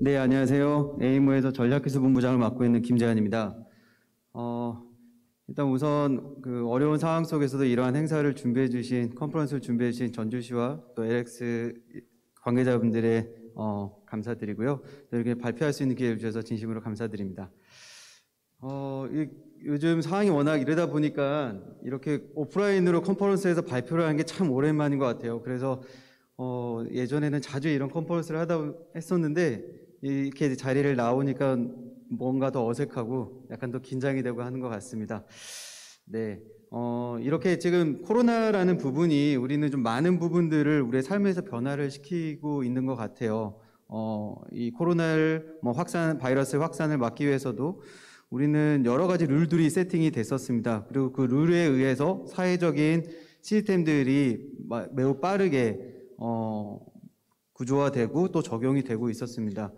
네, 안녕하세요. 에이모에서 전략기술본부장을 맡고 있는 김재환입니다. 일단 우선 그 어려운 상황 속에서도 이러한 행사를 준비해 주신, 컨퍼런스를 준비해 주신 전주시와 또 LX 관계자분들의 감사드리고요. 또 이렇게 발표할 수 있는 기회를 주셔서 진심으로 감사드립니다. 요즘 상황이 워낙 이러다 보니까 이렇게 오프라인으로 컨퍼런스에서 발표를 하는 게 참 오랜만인 것 같아요. 그래서 예전에는 자주 이런 컨퍼런스를 했었는데 이렇게 자리를 나오니까 뭔가 더 어색하고 약간 더 긴장이 되고 하는 것 같습니다. 네, 이렇게 지금 코로나라는 부분이 우리는 좀 많은 부분들을 우리의 삶에서 변화를 시키고 있는 것 같아요. 이 코로나를 바이러스 확산을 막기 위해서도 우리는 여러 가지 룰들이 세팅이 됐었습니다. 그리고 그 룰에 의해서 사회적인 시스템들이 매우 빠르게 구조화되고 또 적용이 되고 있었습니다.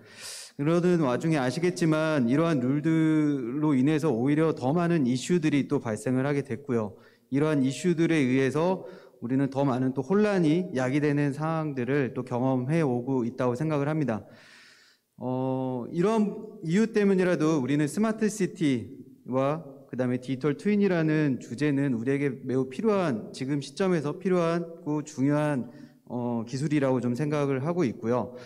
그러던 와중에 아시겠지만 이러한 룰들로 인해서 오히려 더 많은 이슈들이 또 발생을 하게 됐고요. 이러한 이슈들에 의해서 우리는 더 많은 또 혼란이 야기되는 상황들을 또 경험해 오고 있다고 생각을 합니다. 이런 이유 때문이라도 우리는 스마트 시티와 그 다음에 디지털 트윈이라는 주제는 우리에게 매우 필요한, 지금 시점에서 필요하고 중요한 기술이라고 좀 생각을 하고 있고요.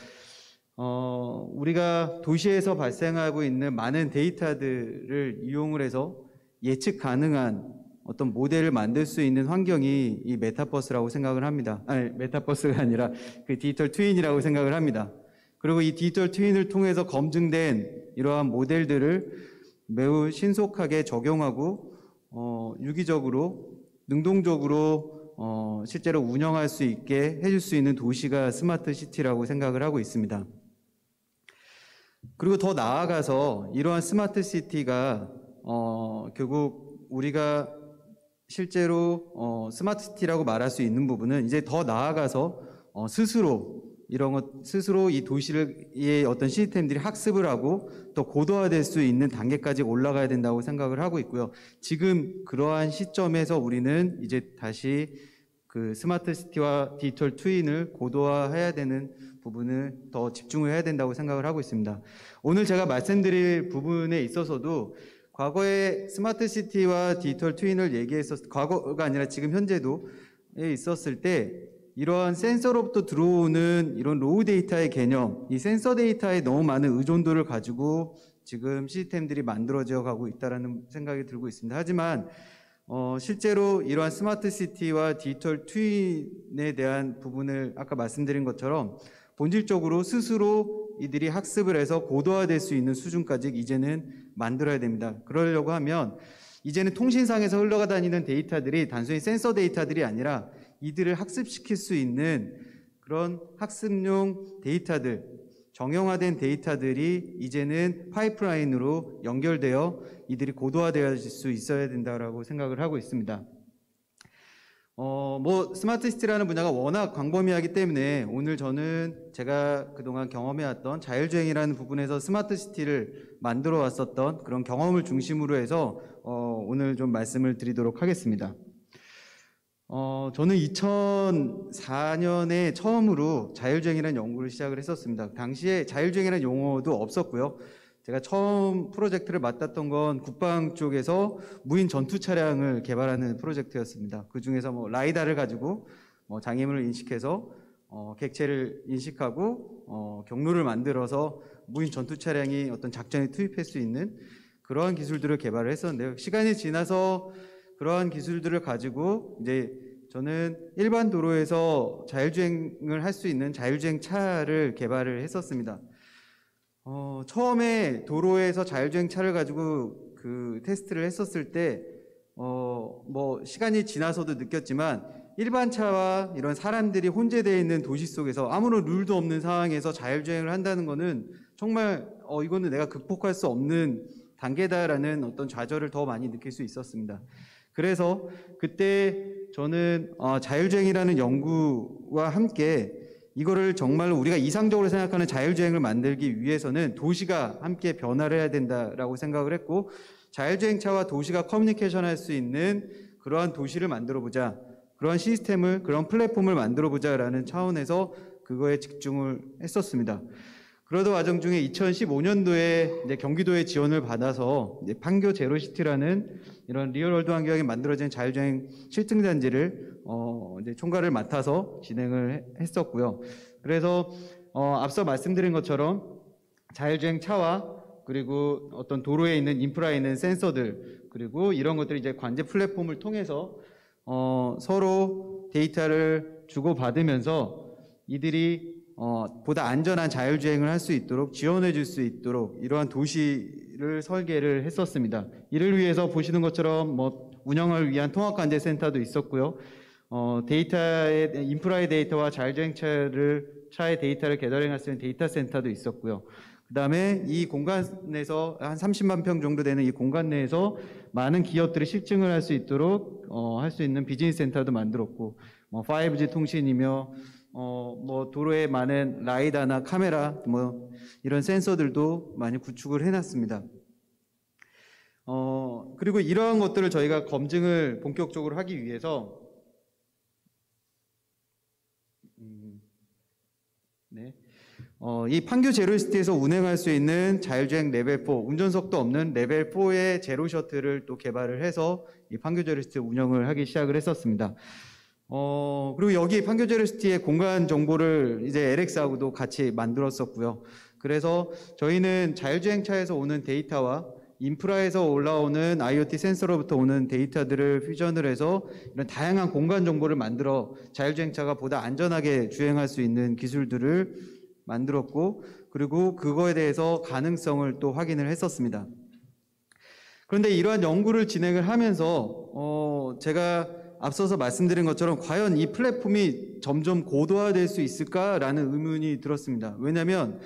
우리가 도시에서 발생하고 있는 많은 데이터들을 이용을 해서 예측 가능한 어떤 모델을 만들 수 있는 환경이 이 메타버스라고 생각을 합니다. 아니, 메타버스가 아니라 그 디지털 트윈이라고 생각을 합니다. 그리고 이 디지털 트윈을 통해서 검증된 이러한 모델들을 매우 신속하게 적용하고 유기적으로, 능동적으로 실제로 운영할 수 있게 해줄 수 있는 도시가 스마트 시티라고 생각을 하고 있습니다. 그리고 더 나아가서 이러한 스마트 시티가 결국 우리가 실제로 스마트 시티라고 말할 수 있는 부분은 이제 더 나아가서 스스로 이 도시의 어떤 시스템들이 학습을 하고 또 고도화될 수 있는 단계까지 올라가야 된다고 생각을 하고 있고요. 지금 그러한 시점에서 우리는 이제 다시 그 스마트 시티와 디지털 트윈을 고도화해야 되는 부분을 더 집중을 해야 된다고 생각을 하고 있습니다. 오늘 제가 말씀드릴 부분에 있어서도 과거에 스마트 시티와 디지털 트윈을 과거가 아니라 지금 현재도 있었을 때 이러한 센서로부터 들어오는 이런 로우 데이터의 개념, 이 센서 데이터에 너무 많은 의존도를 가지고 지금 시스템들이 만들어져 가고 있다는 생각이 들고 있습니다. 하지만 실제로 이러한 스마트 시티와 디지털 트윈에 대한 부분을 아까 말씀드린 것처럼 본질적으로 스스로 이들이 학습을 해서 고도화될 수 있는 수준까지 이제는 만들어야 됩니다. 그러려고 하면 이제는 통신상에서 흘러다니는 데이터들이 단순히 센서 데이터들이 아니라 이들을 학습시킬 수 있는 그런 학습용 데이터들, 정형화된 데이터들이 이제는 파이프라인으로 연결되어 이들이 고도화되어질 수 있어야 된다고 생각을 하고 있습니다. 스마트 시티라는 분야가 워낙 광범위하기 때문에 오늘 저는 제가 그동안 경험해왔던 자율주행이라는 부분에서 스마트 시티를 만들어 왔었던 그런 경험을 중심으로 해서 오늘 좀 말씀을 드리도록 하겠습니다. 저는 2004년에 처음으로 자율주행이라는 연구를 시작을 했었습니다. 당시에 자율주행이라는 용어도 없었고요. 제가 처음 프로젝트를 맡았던 건 국방 쪽에서 무인 전투 차량을 개발하는 프로젝트였습니다. 그 중에서 라이다를 가지고 장애물을 인식해서 객체를 인식하고 경로를 만들어서 무인 전투 차량이 어떤 작전에 투입할 수 있는 그러한 기술들을 개발을 했었는데요. 시간이 지나서 그러한 기술들을 가지고 이제 저는 일반 도로에서 자율주행을 할 수 있는 자율주행 차를 개발을 했었습니다. 처음에 도로에서 자율주행 차를 가지고 그 테스트를 했었을 때 시간이 지나서도 느꼈지만 일반 차와 이런 사람들이 혼재되어 있는 도시 속에서 아무런 룰도 없는 상황에서 자율주행을 한다는 거는 정말 이거는 내가 극복할 수 없는 단계다라는 어떤 좌절을 더 많이 느낄 수 있었습니다. 그래서 그때 저는 자율주행이라는 연구와 함께 이거를 정말로 우리가 이상적으로 생각하는 자율주행을 만들기 위해서는 도시가 함께 변화를 해야 된다라고 생각을 했고, 자율주행차와 도시가 커뮤니케이션 할 수 있는 그러한 도시를 만들어 보자, 그러한 시스템을, 그런 플랫폼을 만들어 보자라는 차원에서 그거에 집중을 했었습니다. 그러던 와중 중에 2015년도에 이제 경기도의 지원을 받아서 이제 판교 제로시티라는 이런 리얼월드 환경에 만들어진 자율주행 실증단지를 이제 총괄을 맡아서 진행을 했었고요. 그래서 앞서 말씀드린 것처럼 자율주행 차와 그리고 어떤 도로에 있는 인프라에 있는 센서들 그리고 이런 것들이 이제 관제 플랫폼을 통해서 서로 데이터를 주고받으면서 이들이 보다 안전한 자율주행을 할 수 있도록 지원해 줄 수 있도록 이러한 도시를 설계를 했었습니다. 이를 위해서 보시는 것처럼 운영을 위한 통합관제센터도 있었고요. 데이터의 인프라의 데이터와 자율주행 차의 데이터를 게더링할 수 있는 데이터 센터도 있었고요. 그 다음에 이 공간에서 한 30만 평 정도 되는 이 공간 내에서 많은 기업들이 실증을 할 수 있도록 할 수 있는 비즈니스 센터도 만들었고 5G 통신이며 도로에 많은 라이다나 카메라 이런 센서들도 많이 구축을 해놨습니다. 그리고 이러한 것들을 저희가 검증을 본격적으로 하기 위해서 이 판교 제로시티에서 운행할 수 있는 자율주행 레벨 4, 운전석도 없는 레벨 4의 제로 셔틀을 또 개발을 해서 이 판교 제로시티 운영을 하기 시작을 했었습니다. 그리고 여기 판교 제로시티의 공간 정보를 이제 LX하고도 같이 만들었었고요. 그래서 저희는 자율주행차에서 오는 데이터와 인프라에서 올라오는 IoT 센서로부터 오는 데이터들을 퓨전을 해서 이런 다양한 공간 정보를 만들어 자율주행차가 보다 안전하게 주행할 수 있는 기술들을 만들었고 그리고 그거에 대해서 가능성을 또 확인을 했었습니다. 그런데 이러한 연구를 진행을 하면서 제가 앞서서 말씀드린 것처럼 과연 이 플랫폼이 점점 고도화될 수 있을까라는 의문이 들었습니다. 왜냐하면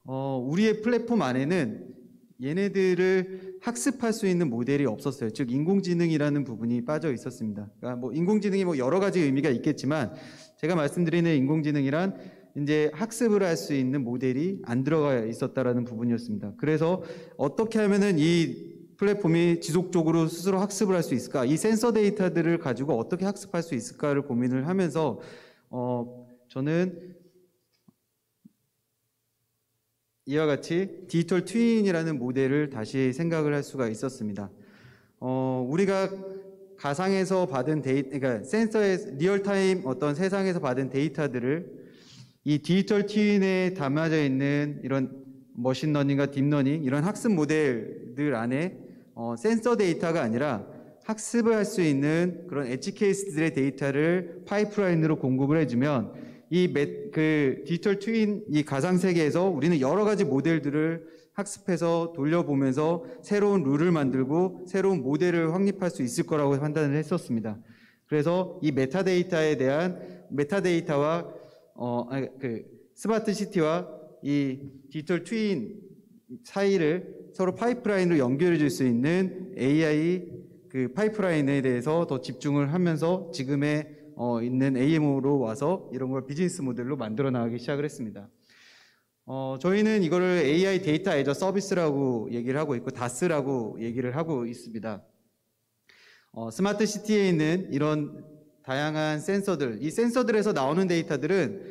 우리의 플랫폼 안에는 얘네들을 학습할 수 있는 모델이 없었어요. 즉 인공지능이라는 부분이 빠져 있었습니다. 그러니까 인공지능이 여러 가지 의미가 있겠지만 제가 말씀드리는 인공지능이란 이제 학습을 할 수 있는 모델이 안 들어가 있었다라는 부분이었습니다. 그래서 어떻게 하면은 이 플랫폼이 지속적으로 스스로 학습을 할 수 있을까? 이 센서 데이터들을 가지고 어떻게 학습할 수 있을까를 고민을 하면서 저는 이와 같이 디지털 트윈이라는 모델을 다시 생각을 할 수가 있었습니다. 우리가 가상에서 받은 그러니까 센서의 리얼타임 어떤 세상에서 받은 데이터들을 이 디지털 트윈에 담아져 있는 이런 머신러닝과 딥러닝 이런 학습 모델들 안에 센서 데이터가 아니라 학습을 할 수 있는 그런 엣지 케이스들의 데이터를 파이프라인으로 공급을 해주면 그 디지털 트윈 이 가상 세계에서 우리는 여러 가지 모델들을 학습해서 돌려보면서 새로운 룰을 만들고 새로운 모델을 확립할 수 있을 거라고 판단을 했었습니다. 그래서 이 메타데이터에 대한 메타데이터와 스마트 시티와 이 디지털 트윈 사이를 서로 파이프라인으로 연결해 줄 수 있는 AI 그 파이프라인에 대해서 더 집중을 하면서 지금의 있는 AMO로 와서 이런 걸 비즈니스 모델로 만들어 나가기 시작을 했습니다. 저희는 이거를 AI 데이터 애저 서비스라고 얘기를 하고 있고 DAS라고 얘기를 하고 있습니다. 스마트 시티에 있는 이런 다양한 센서들, 이 센서들에서 나오는 데이터들은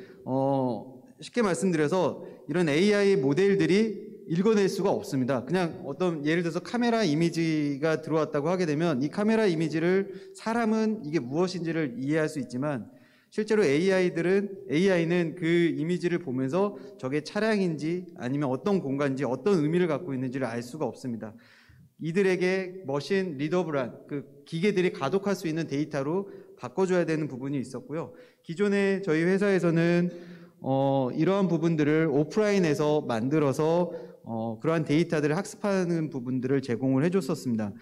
쉽게 말씀드려서 이런 AI 모델들이 읽어낼 수가 없습니다. 그냥 예를 들어서 카메라 이미지가 들어왔다고 하게 되면 이 카메라 이미지를 사람은 이게 무엇인지를 이해할 수 있지만 실제로 AI는 그 이미지를 보면서 저게 차량인지 아니면 어떤 공간인지 어떤 의미를 갖고 있는지를 알 수가 없습니다. 이들에게 머신 리더블한 그 기계들이 가독할 수 있는 데이터로 바꿔줘야 되는 부분이 있었고요. 기존에 저희 회사에서는 이러한 부분들을 오프라인에서 만들어서 그러한 데이터들을 학습하는 부분들을 제공을 해줬었습니다.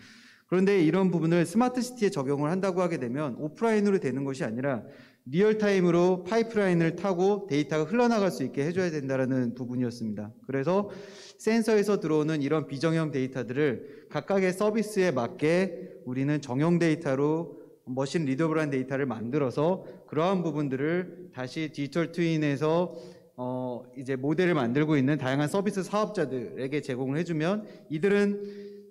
그런데 이런 부분을 스마트 시티에 적용을 한다고 하게 되면 오프라인으로 되는 것이 아니라 리얼타임으로 파이프라인을 타고 데이터가 흘러나갈 수 있게 해줘야 된다는 부분이었습니다. 그래서 센서에서 들어오는 이런 비정형 데이터들을 각각의 서비스에 맞게 우리는 정형 데이터로 머신 리더블한 데이터를 만들어서 그러한 부분들을 다시 디지털 트윈에서 이제 모델을 만들고 있는 다양한 서비스 사업자들에게 제공을 해주면 이들은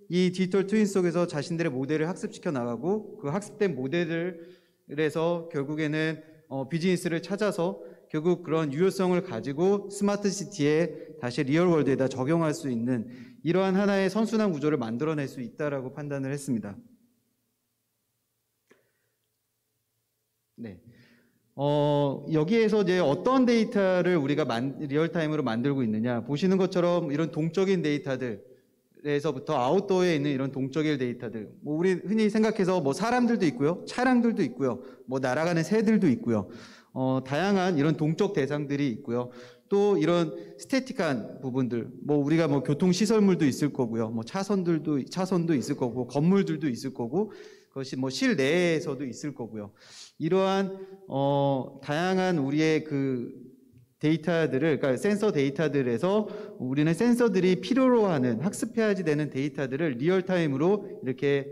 이 디지털 트윈 속에서 자신들의 모델을 학습시켜 나가고 그 학습된 모델들에서 결국에는 비즈니스를 찾아서 결국 그런 유효성을 가지고 스마트 시티에 다시 리얼 월드에다 적용할 수 있는 이러한 하나의 선순환 구조를 만들어낼 수 있다라고 판단을 했습니다. 네. 여기에서 이제 어떤 데이터를 우리가 리얼타임으로 만들고 있느냐. 보시는 것처럼 이런 동적인 데이터들에서부터 아웃도어에 있는 이런 동적인 데이터들. 뭐 우리 흔히 생각해서 뭐 사람들도 있고요. 차량들도 있고요. 뭐 날아가는 새들도 있고요. 다양한 이런 동적 대상들이 있고요. 또 이런 스태틱한 부분들, 뭐 우리가 뭐 교통시설물도 있을 거고요. 뭐 차선도 있을 거고, 건물들도 있을 거고, 그것이 뭐 실내에서도 있을 거고요. 이러한 다양한 우리의 그 데이터들을, 그러니까 센서 데이터들에서 우리는 센서들이 필요로 하는 학습해야지 되는 데이터들을 리얼타임으로 이렇게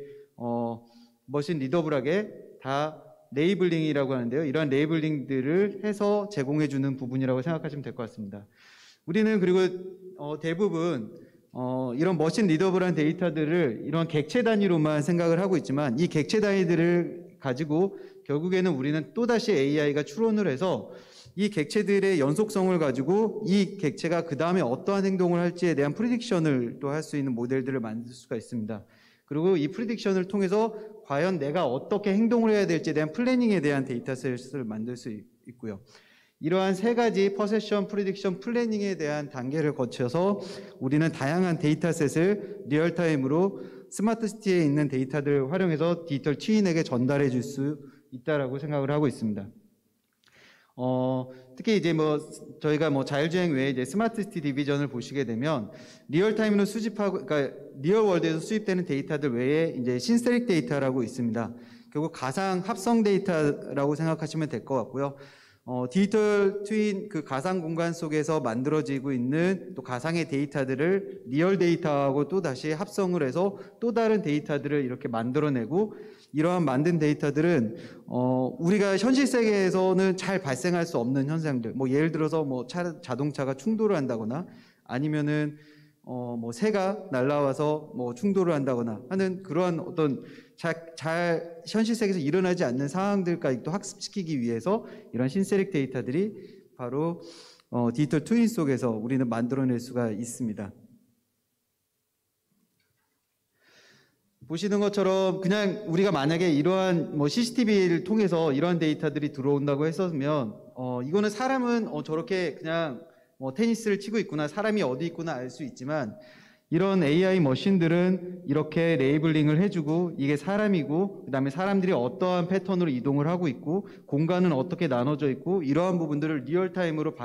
머신 리더블하게 다 레이블링이라고 하는데요. 이러한 레이블링들을 해서 제공해주는 부분이라고 생각하시면 될 것 같습니다. 우리는 그리고 대부분 이런 머신 리더블한 데이터들을 이런 객체 단위로만 생각을 하고 있지만 이 객체 단위들을 가지고 결국에는 우리는 또다시 AI가 추론을 해서 이 객체들의 연속성을 가지고 이 객체가 그 다음에 어떠한 행동을 할지에 대한 프리딕션을 또 할 수 있는 모델들을 만들 수가 있습니다. 그리고 이 프리딕션을 통해서 과연 내가 어떻게 행동을 해야 될지에 대한 플래닝에 대한 데이터셋을 만들 수 있고요. 이러한 세 가지 퍼셉션, 프리딕션, 플래닝에 대한 단계를 거쳐서 우리는 다양한 데이터셋을 리얼타임으로 스마트 시티에 있는 데이터들을 활용해서 디지털 트윈에게 전달해 줄 수 있다라고 생각을 하고 있습니다. 특히 이제 뭐 저희가 뭐 자율주행 외에 이제 스마트 시티 디비전을 보시게 되면 리얼타임으로 수집하고, 그러니까 리얼 월드에서 수집되는 데이터들 외에 이제 신스테릭 데이터라고 있습니다. 결국 가상 합성 데이터라고 생각하시면 될 것 같고요. 디지털 트윈 그 가상 공간 속에서 만들어지고 있는 또 가상의 데이터들을 리얼 데이터하고 또 다시 합성을 해서 또 다른 데이터들을 이렇게 만들어내고, 이러한 만든 데이터들은 우리가 현실 세계에서는 잘 발생할 수 없는 현상들, 뭐 예를 들어서 뭐 자동차가 충돌을 한다거나 아니면은 뭐 새가 날아와서 뭐 충돌을 한다거나 하는 그러한 어떤 잘 현실 세계에서 일어나지 않는 상황들까지 또 학습시키기 위해서 이런 신세릭 데이터들이 바로 디지털 트윈 속에서 우리는 만들어낼 수가 있습니다. 보시는 것처럼 그냥 우리가 만약에 이러한 뭐 CCTV를 통해서 이러한 데이터들이 들어온다고 했으면 이거는 사람은 저렇게 그냥 뭐 테니스를 치고 있구나, 사람이 어디 있구나 알 수 있지만 이런 AI 머신들은 이렇게 레이블링을 해주고 이게 사람이고 그 다음에 사람들이 어떠한 패턴으로 이동을 하고 있고 공간은 어떻게 나눠져 있고 이러한 부분들을 리얼타임으로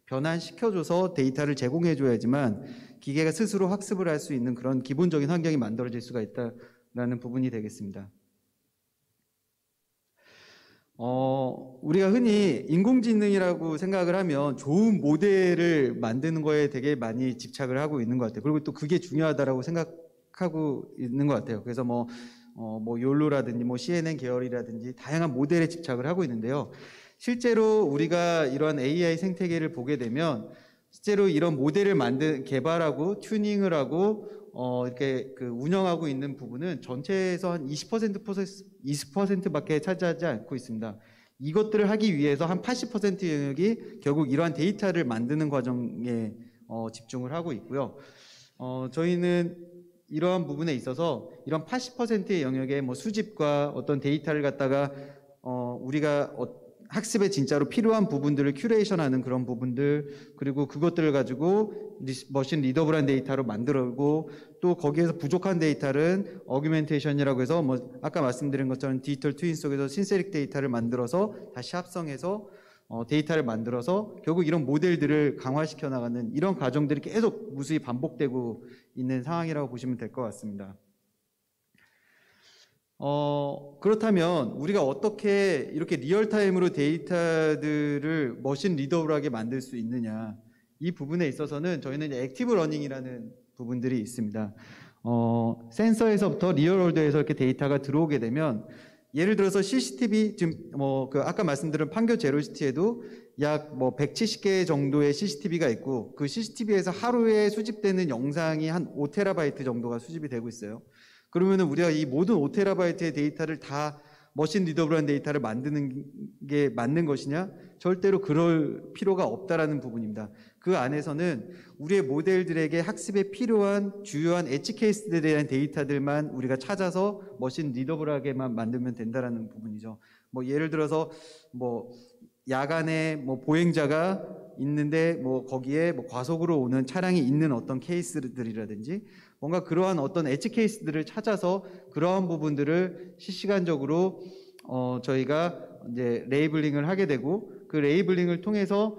변환시켜줘서 데이터를 제공해줘야지만 기계가 스스로 학습을 할 수 있는 그런 기본적인 환경이 만들어질 수가 있다는 부분이 되겠습니다. 우리가 흔히 인공지능이라고 생각을 하면 좋은 모델을 만드는 거에 되게 많이 집착을 하고 있는 것 같아요. 그리고 또 그게 중요하다라고 생각하고 있는 것 같아요. 그래서 뭐 욜로라든지 뭐 CNN 계열이라든지 다양한 모델에 집착을 하고 있는데요. 실제로 우리가 이러한 AI 생태계를 보게 되면 실제로 이런 모델을 개발하고 튜닝을 하고 이렇게 그 운영하고 있는 부분은 전체에서 한 20%밖에 차지하지 않고 있습니다. 이것들을 하기 위해서 한 80% 영역이 결국 이러한 데이터를 만드는 과정에 집중을 하고 있고요. 저희는 이러한 부분에 있어서 이런 80%의 영역의 뭐 수집과 어떤 데이터를 갖다가 우리가 학습에 진짜로 필요한 부분들을 큐레이션하는 그런 부분들, 그리고 그것들을 가지고 머신 리더블한 데이터로 만들고 또 거기에서 부족한 데이터는 어규멘테이션이라고 해서 뭐 아까 말씀드린 것처럼 디지털 트윈 속에서 신세릭 데이터를 만들어서 다시 합성해서 데이터를 만들어서 결국 이런 모델들을 강화시켜 나가는 이런 과정들이 계속 무수히 반복되고 있는 상황이라고 보시면 될 것 같습니다. 그렇다면 우리가 어떻게 이렇게 리얼타임으로 데이터들을 머신 리더블하게 만들 수 있느냐, 이 부분에 있어서는 저희는 액티브 러닝이라는 부분들이 있습니다. 센서에서부터 리얼월드에서 이렇게 데이터가 들어오게 되면 예를 들어서 CCTV 지금 아까 말씀드린 판교 제로시티에도 약 170개 정도의 CCTV가 있고 그 CCTV에서 하루에 수집되는 영상이 한 5테라바이트 정도가 수집이 되고 있어요. 그러면은 우리가 이 모든 5테라바이트의 데이터를 다 머신 리더블한 데이터를 만드는 게 맞는 것이냐? 절대로 그럴 필요가 없다라는 부분입니다. 그 안에서는 우리의 모델들에게 학습에 필요한 주요한 엣지 케이스들에 대한 데이터들만 우리가 찾아서 머신 리더블하게만 만들면 된다라는 부분이죠. 뭐 예를 들어서 뭐 야간에 뭐 보행자가 있는데 뭐 거기에 뭐 과속으로 오는 차량이 있는 어떤 케이스들이라든지 뭔가 그러한 어떤 엣지 케이스들을 찾아서 그러한 부분들을 실시간적으로 저희가 이제 레이블링을 하게 되고 그 레이블링을 통해서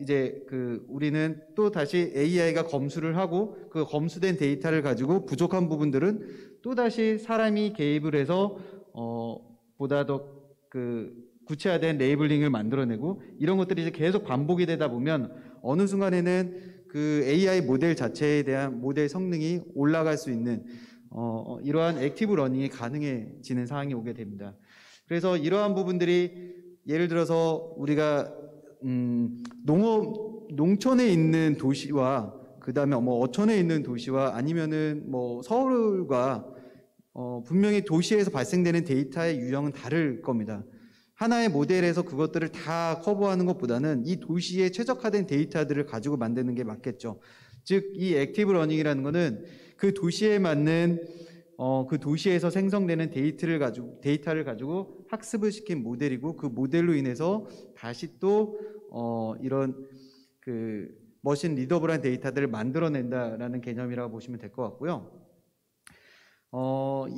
이제 우리는 또 다시 AI가 검수를 하고 그 검수된 데이터를 가지고 부족한 부분들은 또 다시 사람이 개입을 해서 보다 더 구체화된 레이블링을 만들어내고 이런 것들이 이제 계속 반복이 되다 보면 어느 순간에는 그 AI 모델 자체에 대한 모델 성능이 올라갈 수 있는 이러한 액티브 러닝이 가능해지는 상황이 오게 됩니다. 그래서 이러한 부분들이 예를 들어서 우리가 농촌에 있는 도시와 그 다음에 뭐 어촌에 있는 도시와 아니면은 뭐 서울과 분명히 도시에서 발생되는 데이터의 유형은 다를 겁니다. 하나의 모델에서 그것들을 다 커버하는 것보다는 이 도시에 최적화된 데이터들을 가지고 만드는 게 맞겠죠. 즉, 이 액티브 러닝이라는 거는 그 도시에 맞는 그 도시에서 생성되는 데이터를 가지고 학습을 시킨 모델이고 그 모델로 인해서 다시 또 이런 머신 리더블한 데이터들을 만들어낸다라는 개념이라고 보시면 될 것 같고요.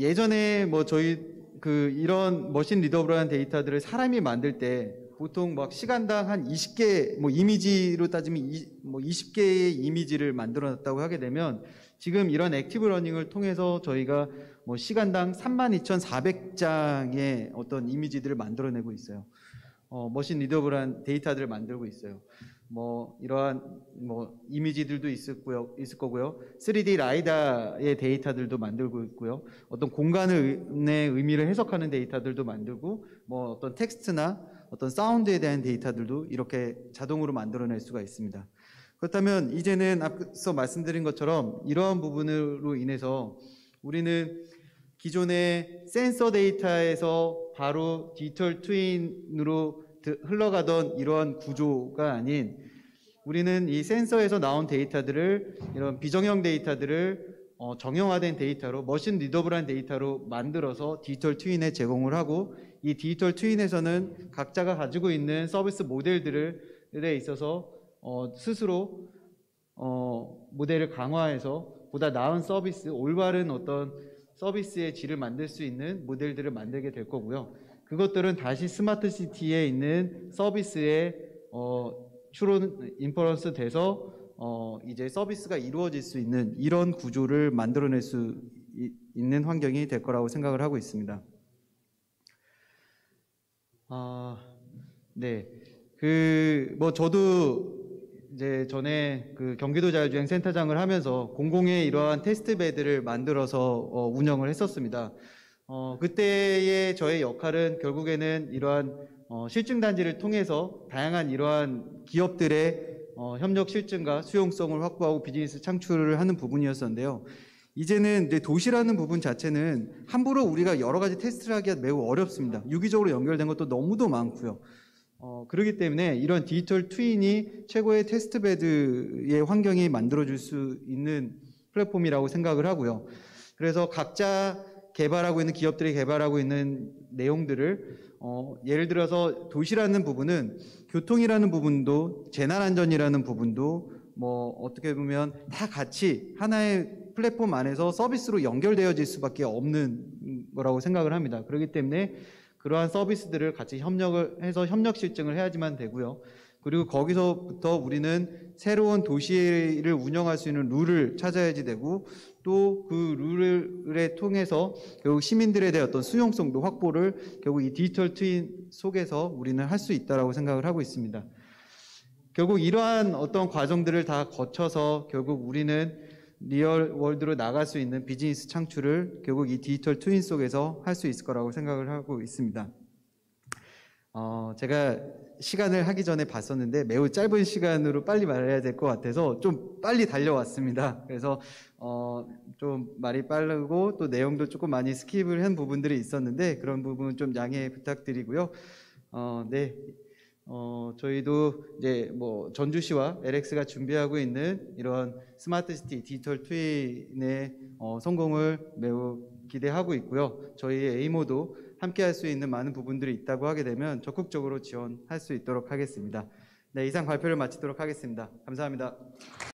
예전에 뭐 저희 이런 머신 리더블한 데이터들을 사람이 만들 때 보통 막 시간당 한 20개, 뭐 이미지로 따지면 20개의 이미지를 만들어놨다고 하게 되면 지금 이런 액티브 러닝을 통해서 저희가 뭐 시간당 32,400장의 어떤 이미지들을 만들어내고 있어요. 머신 리더블한 데이터들을 만들고 있어요. 뭐 이러한 뭐 이미지들도 있을 거고요. 3D 라이다의 데이터들도 만들고 있고요. 어떤 공간의 의미를 해석하는 데이터들도 만들고 뭐 어떤 텍스트나 어떤 사운드에 대한 데이터들도 이렇게 자동으로 만들어낼 수가 있습니다. 그렇다면 이제는 앞서 말씀드린 것처럼 이러한 부분으로 인해서 우리는 기존의 센서 데이터에서 바로 디지털 트윈으로 흘러가던 이러한 구조가 아닌 우리는 이 센서에서 나온 데이터들을 이런 비정형 데이터들을 정형화된 데이터로 머신 리더블한 데이터로 만들어서 디지털 트윈에 제공을 하고 이 디지털 트윈에서는 각자가 가지고 있는 서비스 모델들에 있어서 스스로 모델을 강화해서 보다 나은 서비스, 올바른 어떤 서비스의 질을 만들 수 있는 모델들을 만들게 될 거고요. 그것들은 다시 스마트 시티에 있는 서비스에 추론 인퍼런스 돼서 이제 서비스가 이루어질 수 있는 이런 구조를 만들어낼 수 있는 환경이 될 거라고 생각을 하고 있습니다. 네, 뭐 저도 이제 전에 경기도 자율주행 센터장을 하면서 공공의 이러한 테스트베드를 만들어서 운영을 했었습니다. 그때의 저의 역할은 결국에는 이러한 실증단지를 통해서 다양한 이러한 기업들의 협력 실증과 수용성을 확보하고 비즈니스 창출을 하는 부분이었었는데요. 이제는 이제 도시라는 부분 자체는 함부로 우리가 여러 가지 테스트를 하기가 매우 어렵습니다. 유기적으로 연결된 것도 너무도 많고요. 그렇기 때문에 이런 디지털 트윈이 최고의 테스트베드의 환경이 만들어줄 수 있는 플랫폼이라고 생각을 하고요. 그래서 각자 개발하고 있는 기업들이 개발하고 있는 내용들을 예를 들어서 도시라는 부분은 교통이라는 부분도 재난안전이라는 부분도 뭐 어떻게 보면 다 같이 하나의 플랫폼 안에서 서비스로 연결되어질 수밖에 없는 거라고 생각을 합니다. 그렇기 때문에 그러한 서비스들을 같이 협력을 해서 협력 실증을 해야지만 되고요. 그리고 거기서부터 우리는 새로운 도시를 운영할 수 있는 룰을 찾아야지 되고 또 그 룰을 통해서 결국 시민들에 대한 어떤 수용성도 확보를 결국 이 디지털 트윈 속에서 우리는 할 수 있다라고 생각을 하고 있습니다. 결국 이러한 어떤 과정들을 다 거쳐서 결국 우리는 리얼 월드로 나갈 수 있는 비즈니스 창출을 결국 이 디지털 트윈 속에서 할 수 있을 거라고 생각을 하고 있습니다. 제가 시간을 하기 전에 봤었는데 매우 짧은 시간으로 빨리 말해야 될 것 같아서 좀 빨리 달려왔습니다. 그래서 좀 말이 빠르고 또 내용도 조금 많이 스킵을 한 부분들이 있었는데 그런 부분 좀 양해 부탁드리고요. 네. 저희도 이제 뭐 전주시와 LX가 준비하고 있는 이런 스마트시티 디지털 트윈의 성공을 매우 기대하고 있고요. 저희의 에이모도 함께 할 수 있는 많은 부분들이 있다고 하게 되면 적극적으로 지원할 수 있도록 하겠습니다. 네, 이상 발표를 마치도록 하겠습니다. 감사합니다.